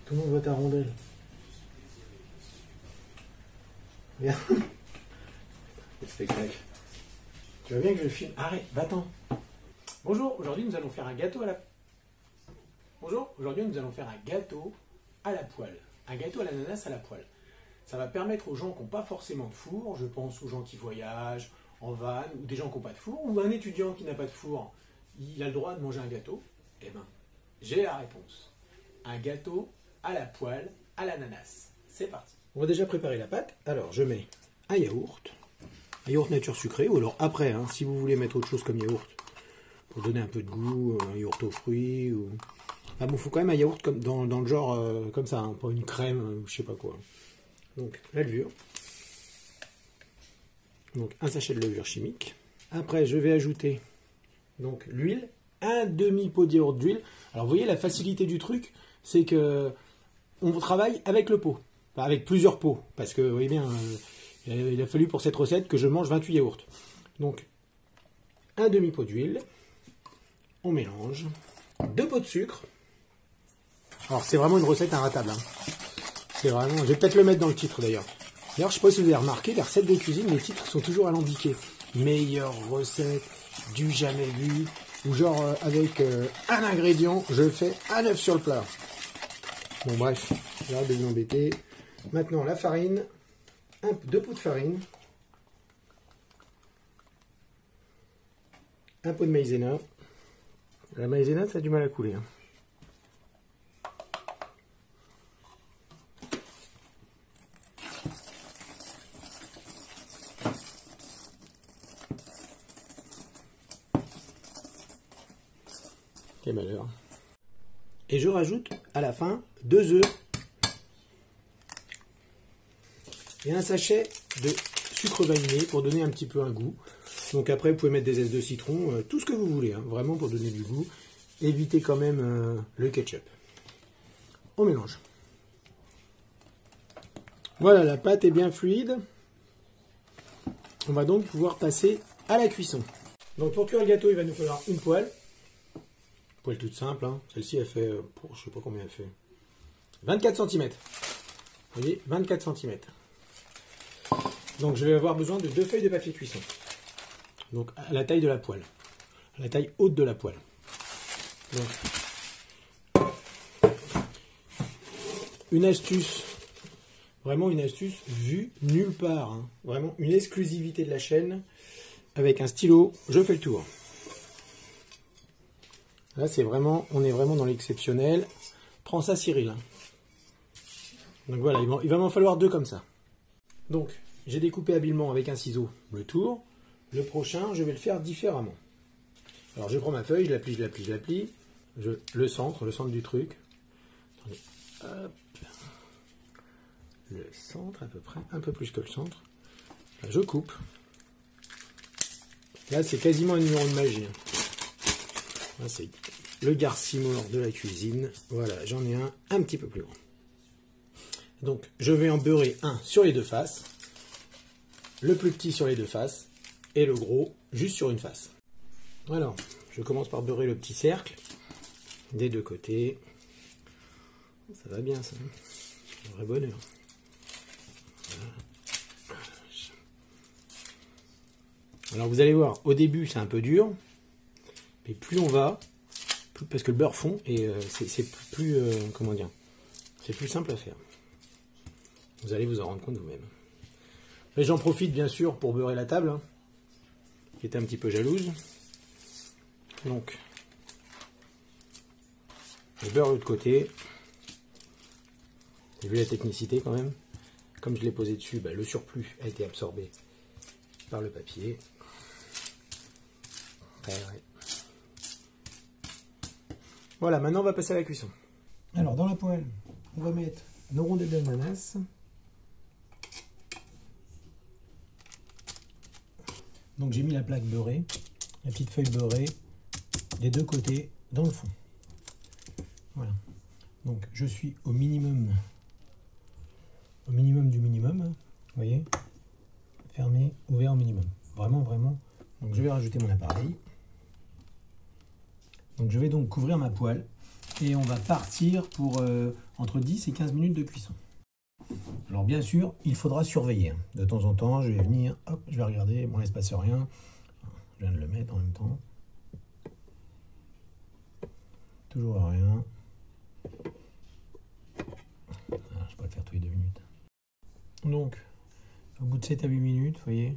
Tout le monde voit ta rondelle. Regarde. Le spectacle. Tu vois bien que je le filme. Arrête, va-t'en. Bonjour, aujourd'hui nous allons faire un gâteau à la... Bonjour, aujourd'hui nous allons faire un gâteau à la poêle. Un gâteau à l'ananas à la poêle. Ça va permettre aux gens qui n'ont pas forcément de four, je pense aux gens qui voyagent en van, ou des gens qui n'ont pas de four, ou un étudiant qui n'a pas de four, il a le droit de manger un gâteau. Eh bien, j'ai la réponse. Un gâteau à la poêle à l'ananas. C'est parti. On va déjà préparer la pâte. Alors, je mets un yaourt nature sucrée, ou alors après, hein, si vous voulez mettre autre chose comme yaourt, pour donner un peu de goût, un yaourt aux fruits, ou... Ah bon, il faut quand même un yaourt comme dans le genre comme ça, hein, pas une crème ou je sais pas quoi. Donc, la levure. Donc, un sachet de levure chimique. Après, je vais ajouter donc l'huile, un demi-pot de yaourt d'huile. Alors, vous voyez, la facilité du truc, c'est que on travaille avec le pot, enfin, avec plusieurs pots, parce que, vous voyez bien, il a fallu pour cette recette que je mange 28 yaourts. Donc, un demi-pot d'huile, on mélange, 2 pots de sucre. Alors, c'est vraiment une recette inratable. Hein. C'est vraiment... Je vais peut-être le mettre dans le titre, d'ailleurs. D'ailleurs, je ne sais pas si vous avez remarqué, les recettes de cuisine, les titres sont toujours alambiqués. Meilleure recette du jamais vu. Ou genre, avec un ingrédient, je fais un œuf sur le plat. Bon, bref, j'arrête de vous embêter. Maintenant, la farine. 2 pots de farine. Un pot de maïzena. La maïzena, ça a du mal à couler. Hein. Quel malheur. Et je rajoute à la fin 2 œufs et un sachet de sucre vanillé pour donner un petit peu un goût. Donc après, vous pouvez mettre des zestes de citron, tout ce que vous voulez, hein, vraiment pour donner du goût. Évitez quand même le ketchup. On mélange. Voilà, la pâte est bien fluide. On va donc pouvoir passer à la cuisson. Donc pour cuire le gâteau, il va nous falloir une poêle. Poêle toute simple, hein. Celle-ci elle fait, je sais pas combien elle fait, 24 cm. Vous voyez, 24 cm. Donc je vais avoir besoin de 2 feuilles de papier cuisson. Donc à la taille de la poêle, à la taille haute de la poêle. Donc, une astuce, vraiment une astuce vue nulle part, hein. Vraiment une exclusivité de la chaîne. Avec un stylo, je fais le tour. Là, c'est vraiment, on est vraiment dans l'exceptionnel. Prends ça, Cyril. Donc voilà, il va m'en falloir 2 comme ça. Donc, j'ai découpé habilement avec un ciseau le tour. Le prochain, je vais le faire différemment. Alors, je prends ma feuille, je la plie, je la plie, je la plie. Le centre du truc. Attendez, hop. Le centre, à peu près, un peu plus que le centre. Là, je coupe. Là, c'est quasiment un numéro de magie. Là, c'est le Garcimore de la cuisine. Voilà, j'en ai un petit peu plus grand. Donc, je vais en beurrer un sur les 2 faces. Le plus petit sur les 2 faces. Et le gros juste sur une face. Alors, je commence par beurrer le petit cercle. Des 2 côtés. Ça va bien, ça. Un vrai bonheur. Voilà. Alors vous allez voir, au début c'est un peu dur, mais plus on va, parce que le beurre fond et c'est plus, comment dire, c'est plus simple à faire. Vous allez vous en rendre compte vous-même. Mais j'en profite bien sûr pour beurrer la table, hein, qui était un petit peu jalouse. Donc, je beurre de l'autre côté. J'ai vu la technicité quand même. Comme je l'ai posé dessus, bah, le surplus a été absorbé par le papier. Ouais. Voilà, maintenant on va passer à la cuisson. Alors dans la poêle, on va mettre nos rondelles d'ananas. Donc j'ai mis la plaque beurrée, la petite feuille beurrée, des 2 côtés dans le fond. Voilà. Donc je suis au minimum du minimum. Vous voyez, fermé, ouvert au minimum. Vraiment, vraiment. Donc je vais rajouter mon appareil. Donc je vais donc couvrir ma poêle Et on va partir pour entre 10 et 15 minutes de cuisson. Alors bien sûr, il faudra surveiller. Hein. De temps en temps, je vais venir, hop, je vais regarder, bon là il se passe rien. Je viens de le mettre en même temps. Toujours rien. Ah, je peux le faire tous les 2 minutes. Donc, au bout de 7 à 8 minutes, vous voyez,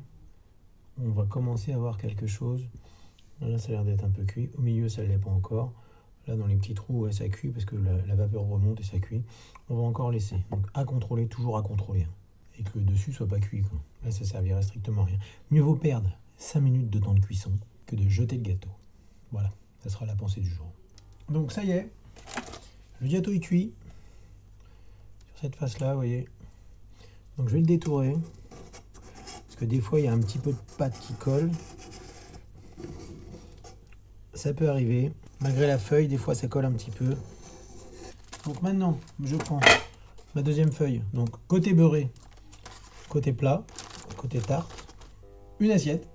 on va commencer à voir quelque chose. Là, ça a l'air d'être un peu cuit. Au milieu, ça ne l'est pas encore. Là, dans les petits trous, ouais, ça cuit parce que la vapeur remonte et ça cuit. On va encore laisser. Donc, à contrôler, toujours à contrôler. Hein. Et que le dessus soit pas cuit. Quoi. Là, ça servirait strictement à rien. Mieux vaut perdre 5 minutes de temps de cuisson que de jeter le gâteau. Voilà, ça sera la pensée du jour. Donc, ça y est. Le gâteau est cuit. Sur cette face-là, vous voyez. Donc, je vais le détourer. Parce que des fois, il y a un petit peu de pâte qui colle. Ça peut arriver. Malgré la feuille, des fois ça colle un petit peu. Donc maintenant, je prends ma deuxième feuille. Donc côté beurré, côté plat, côté tarte. Une assiette.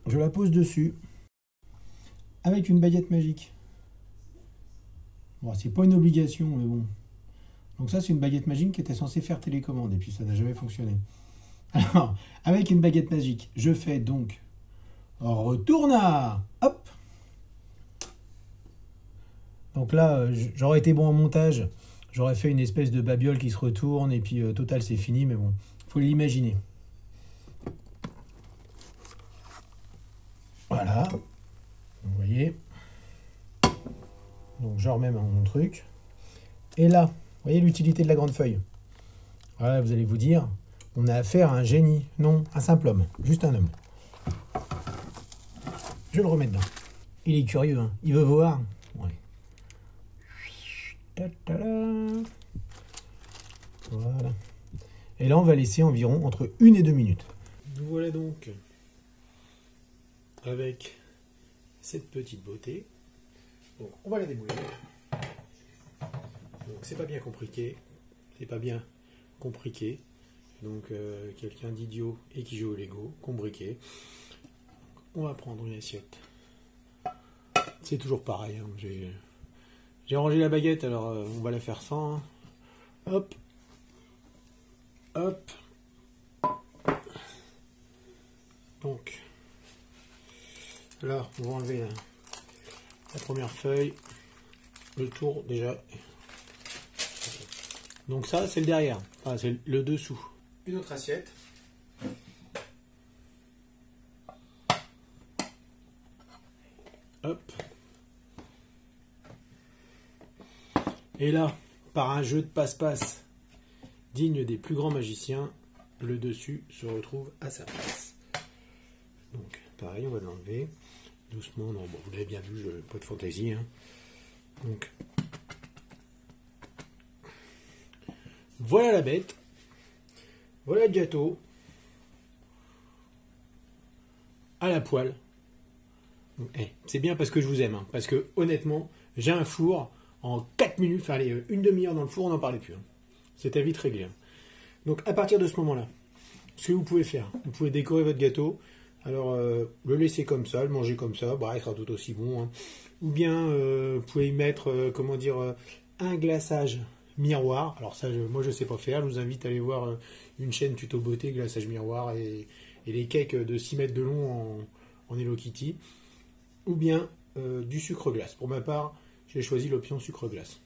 Je la pose dessus. Avec une baguette magique. Bon, c'est pas une obligation, mais bon. Donc ça, c'est une baguette magique qui était censée faire télécommande. Et puis ça n'a jamais fonctionné. Alors, avec une baguette magique, je fais donc... Retourna. Hop. Donc là, j'aurais été bon en montage. J'aurais fait une espèce de babiole qui se retourne. Et puis, total, c'est fini. Mais bon, il faut l'imaginer. Voilà. Vous voyez. Donc, je remets mon truc. Et là, vous voyez l'utilité de la grande feuille. Voilà, vous allez vous dire, on a affaire à un génie. Non, un simple homme. Juste un homme. Je le remets dedans. Il est curieux, hein. Il veut voir. Ouais. Voilà. Et là, on va laisser environ entre 1 et 2 minutes. Nous voilà donc avec cette petite beauté. Donc, on va la démouler. Donc, c'est pas bien compliqué. C'est pas bien compliqué. Donc, quelqu'un d'idiot et qui joue au Lego, combriqué. On va prendre une assiette. C'est toujours pareil. Hein. J'ai rangé la baguette, alors on va la faire sans. Hein. Hop. Hop. Donc, là, on va enlever la première feuille. Le tour, déjà. Donc ça, c'est le derrière. Enfin, c'est le dessous. Une autre assiette. Hop. Et là, par un jeu de passe-passe digne des plus grands magiciens, le dessus se retrouve à sa place. Donc, pareil, on va l'enlever doucement. Non, bon, vous l'avez bien vu, pas de fantaisie. Hein. Donc, voilà la bête. Voilà le gâteau. À la poêle. C'est bien parce que je vous aime. Hein, parce que, honnêtement, j'ai un four en 4 minutes. Enfin, allez, une demi-heure dans le four, on n'en parlait plus. Hein. C'était vite réglé. Hein. Donc, à partir de ce moment-là, ce que vous pouvez faire, vous pouvez décorer votre gâteau. Alors, le laisser comme ça, le manger comme ça, bah, il sera tout aussi bon. Hein. Ou bien, vous pouvez y mettre, comment dire, un glaçage miroir. Alors ça, moi, je ne sais pas faire. Je vous invite à aller voir une chaîne tuto beauté, glaçage miroir et les cakes de 6 mètres de long en Hello Kitty. Ou bien du sucre glace. Pour ma part, j'ai choisi l'option sucre glace.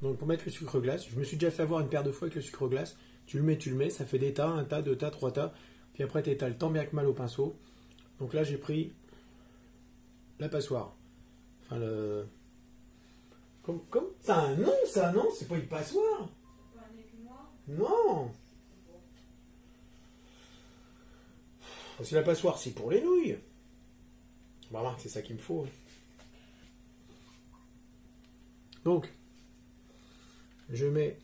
Donc, pour mettre le sucre glace, je me suis déjà fait avoir une paire de fois avec le sucre glace. Tu le mets, ça fait des tas, un tas, deux tas, trois tas. Puis après, tu étales tant bien que mal au pinceau. Donc là, j'ai pris la passoire. Enfin, le... Comme... Ça a un nom, ça, non? C'est pas une passoire. Non. C'est la passoire, c'est pour les nouilles. Voilà, c'est ça qu'il me faut. Donc, je mets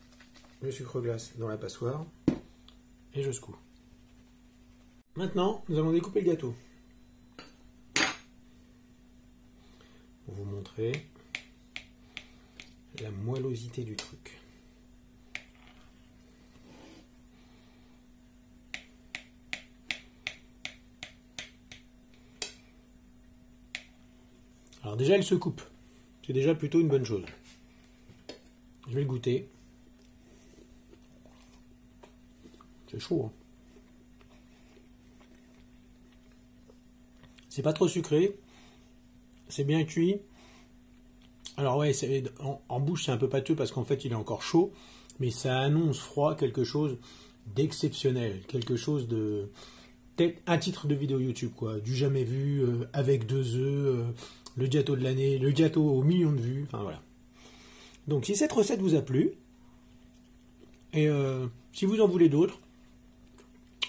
le sucre glace dans la passoire et je secoue. Maintenant, nous allons découper le gâteau. Pour vous montrer la moellosité du truc. Alors Alors déjà, elle se coupe. C'est déjà plutôt une bonne chose. Je vais le goûter. C'est chaud, hein. C'est pas trop sucré. C'est bien cuit. Alors ouais, en bouche c'est un peu pâteux parce qu'en fait il est encore chaud. Mais ça annonce froid quelque chose d'exceptionnel. Quelque chose de... un titre de vidéo YouTube, quoi. Du jamais vu, avec 2 œufs, le gâteau de l'année, le gâteau aux millions de vues. Enfin voilà. Donc si cette recette vous a plu, et si vous en voulez d'autres,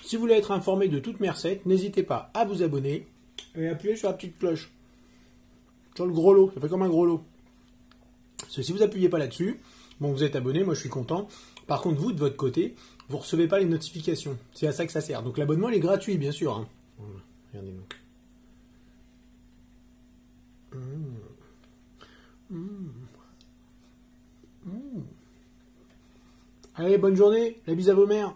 si vous voulez être informé de toutes mes recettes, n'hésitez pas à vous abonner et appuyer sur la petite cloche. Sur le gros lot, ça fait comme un gros lot. Parce que si vous appuyez pas là-dessus, bon vous êtes abonné, moi je suis content. Par contre vous de votre côté, vous recevez pas les notifications. C'est à ça que ça sert. Donc l'abonnement il est gratuit bien sûr. Hein. Voilà. Regardez-moi. Allez, bonne journée, la bise à vos mères.